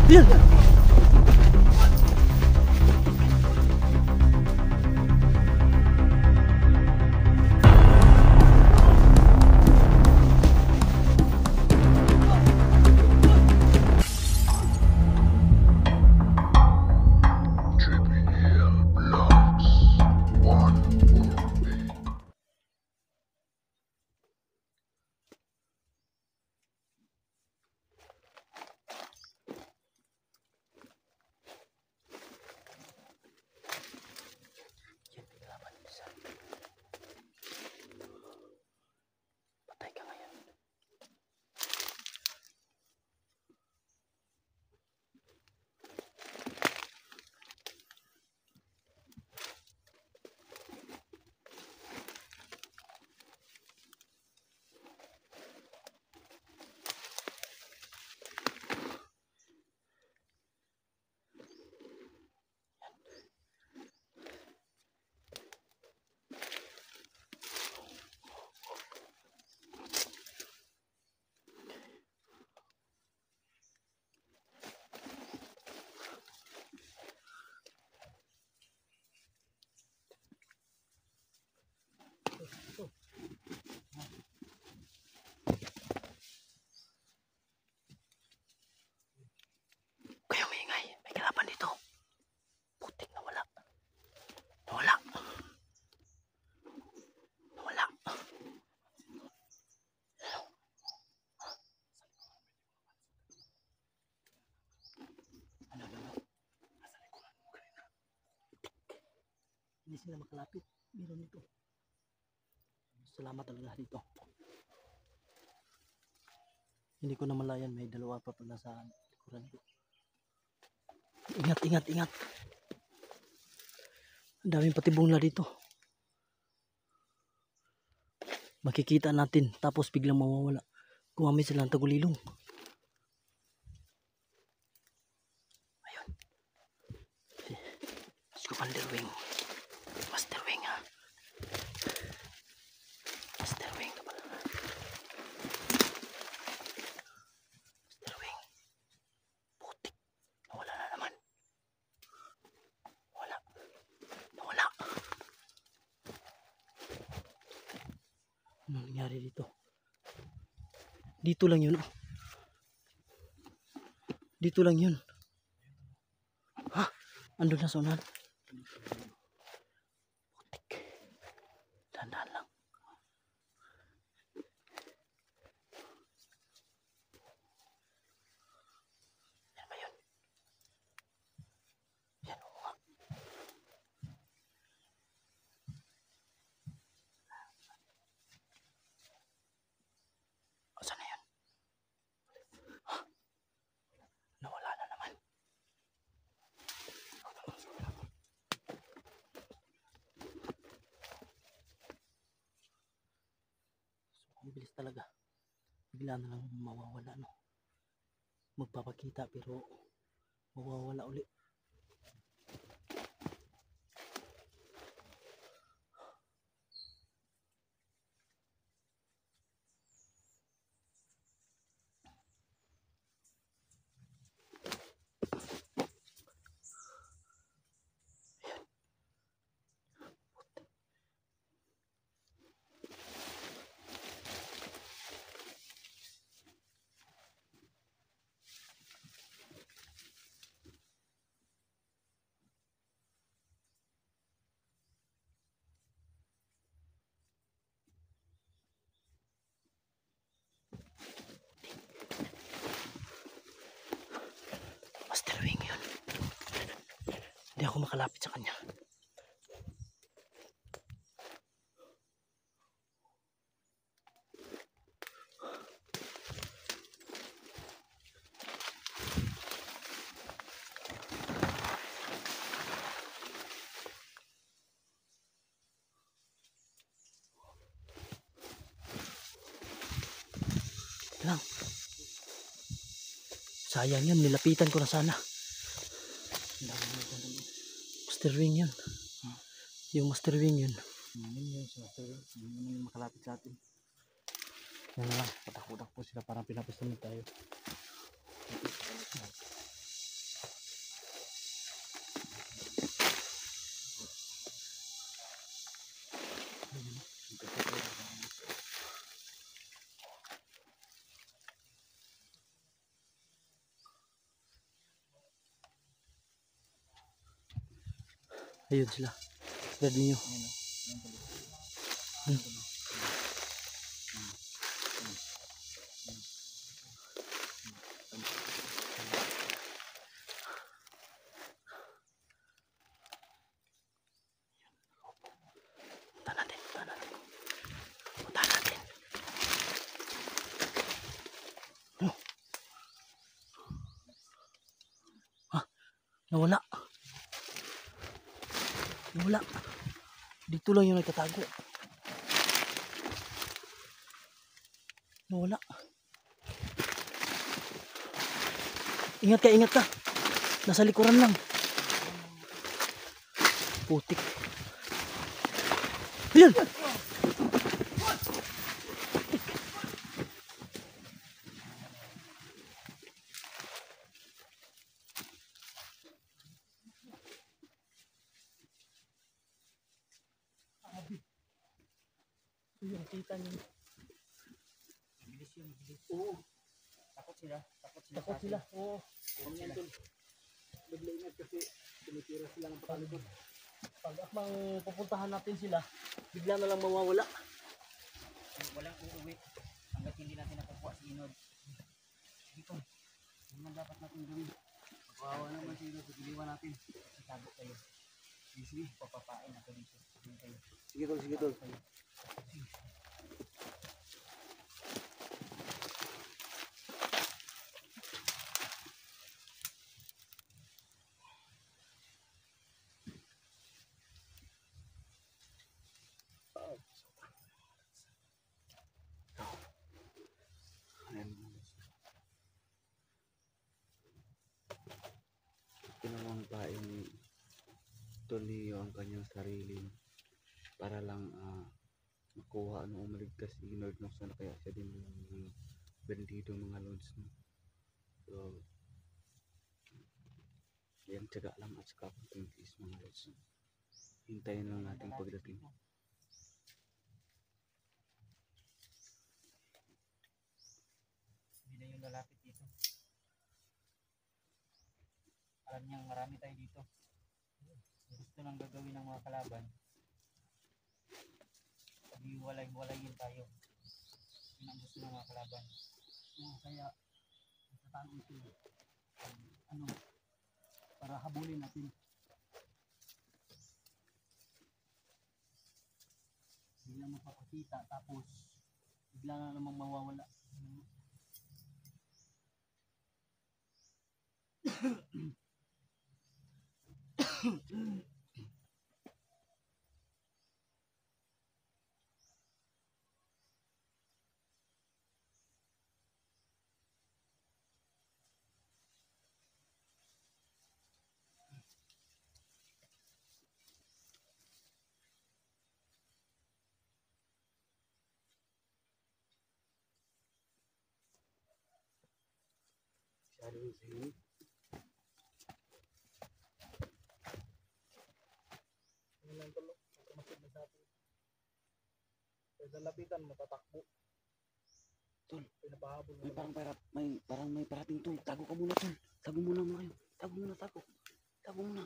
Yan! Patay ka ngayon. Kayo maingay. May kalaban dito. Putik na wala. Nawala. Nawala. Ano? Nasa likuran mo kanina. Hindi sila makalapit. Meron dito. Salamat talaga dito. Hindi ko na malayan. May dalawa pa pala sa likuran ko. Ingat, ingat, ingat. Ang daming patibong na dito. Makikita natin. Tapos biglang mawawala. Kumamit silang tagulilong. Ayun. Let's go Underwing. Master Wing ha. Master Wing ka pala. Master Wing. Putik. Nawala na naman. Wala. Nawala. Ano nangyari dito? Dito lang yun. Dito lang yun. Ha? Andun na sa unahan. Putik. Dahan-dahan lang. Yan ba yun? Yan o nga. Saan na yun? Ha? Nawala na naman. Ang bilis talaga. Bigla na lang mawawala no. Magpapakita pero mawawala uli. Master Wing yun. Hindi ako makalapit sa kanya. Lang. Sayang yan, nilapitan ko na sana. Master Wing yun. Yung Master Wing yun. Yun si Master Wing. Yun yung makalapit sa atin. Yan na lang, patak-patak po sila, parang pinapistunin tayo. Ayun sila. Dad ninyo. Punta natin. Oh. Nawala. Dito lang yung nagtatago. Nawala. Ingat ka. Nasa likuran lang. Putik. Ayan! Yung kita niyo. Mabilis yun. Oo. Takot sila. Oo. Naglaingat kasi tumitira sila ng patalibot. Pag akmang pupuntahan natin sila, bigla na lang mawawala. Walang uuwi hanggat hindi natin nakukuha si Inod. Dito. Hindi man dapat natin gawin. Kawawa naman si Inod. Iliwan natin. Itago kayo. Sige. Papapain ako dito. Sige tol. Ginawang paing Tolio ang kanyang sarili para lang makuha umaligtas si Lord no, sana kaya siya din yung bandido mga lods no. So yan, tiyaga lang at saka pagtingis mga lods no. Hintayin lang natin pagdating. Hindi na yung lalapit dito. Alam niyang marami tayo dito. Gusto nang gagawin ng mga kalaban. Pag-iwalay-walayin tayo. Yun ang gusto ng mga kalaban. Kaya tatago ito. Para habulin natin. Biglang mapapakita tapos bigla na namang mawawala. Shadow sini. Lang tulo, masid na sa atin. Sa lapitan matatakbo. Tol, Pinapahabol parang may parating tol. Tago ka muna tol. Tago muna mga kayo. Tago muna.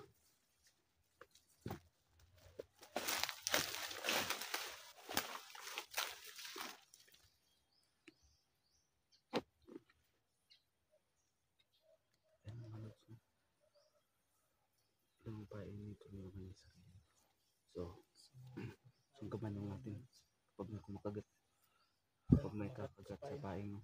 Pain ito yung kanyang sarili. So, sunggaban lang natin kapag may kumakagat, kapag may kakagat sa paing.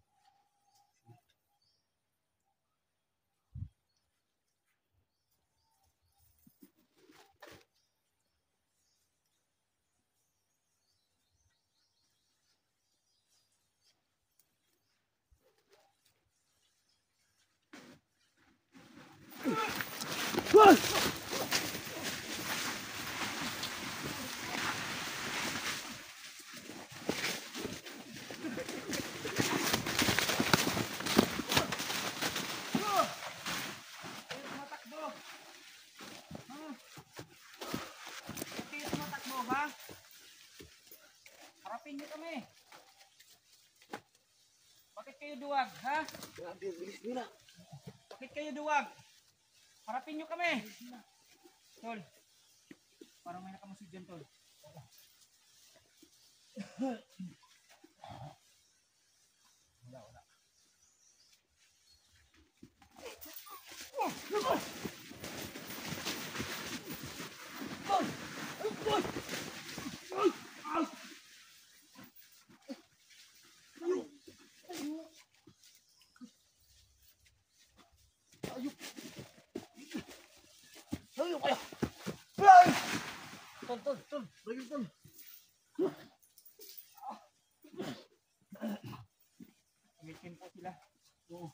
Harapin niyo kami. Bakit kayo duwag, ha? Grabe, bilis nila. Bakit kayo duwag? Harapin niyo kami. Tol. Parang may nakamusod dyan, tol. Wala, wala. Tol, tol, tol. Bagay, tol. Umitin po sila. Oo.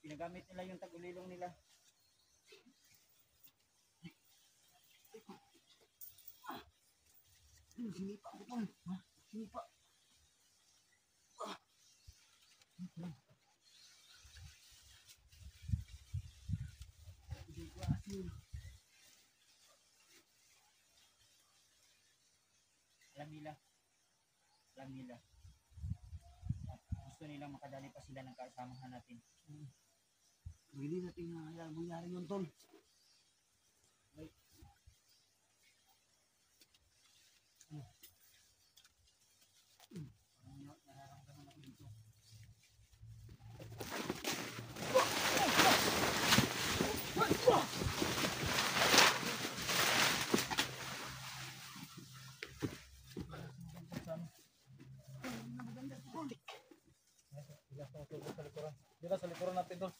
Pinagamit nila yung tagulilong nila. Sinipa ako, tol. Ha? Sinipa. Alam nila. Alam nila. At gusto nilang makadali pa sila ng kasamahan natin. Hindi natin na mangyari yun, tol. Wait. Parang nararamdaman ako dito. Dito sa likuran natin tol.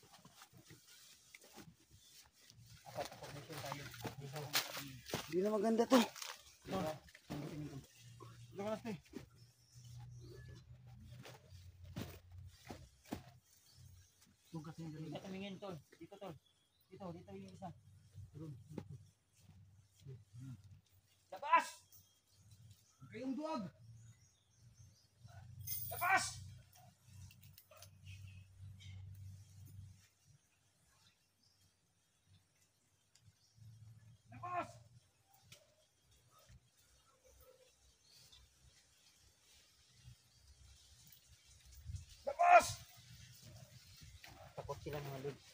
Apat na formation tayo. Hindi na maganda to. Dito ka na, Doon kasi yung dito tumingin, tol. Dito, tol. Dito yung isa. Labas! Huwag kayong duwag! Labas! Labas! Labas! Takot sila mga lods.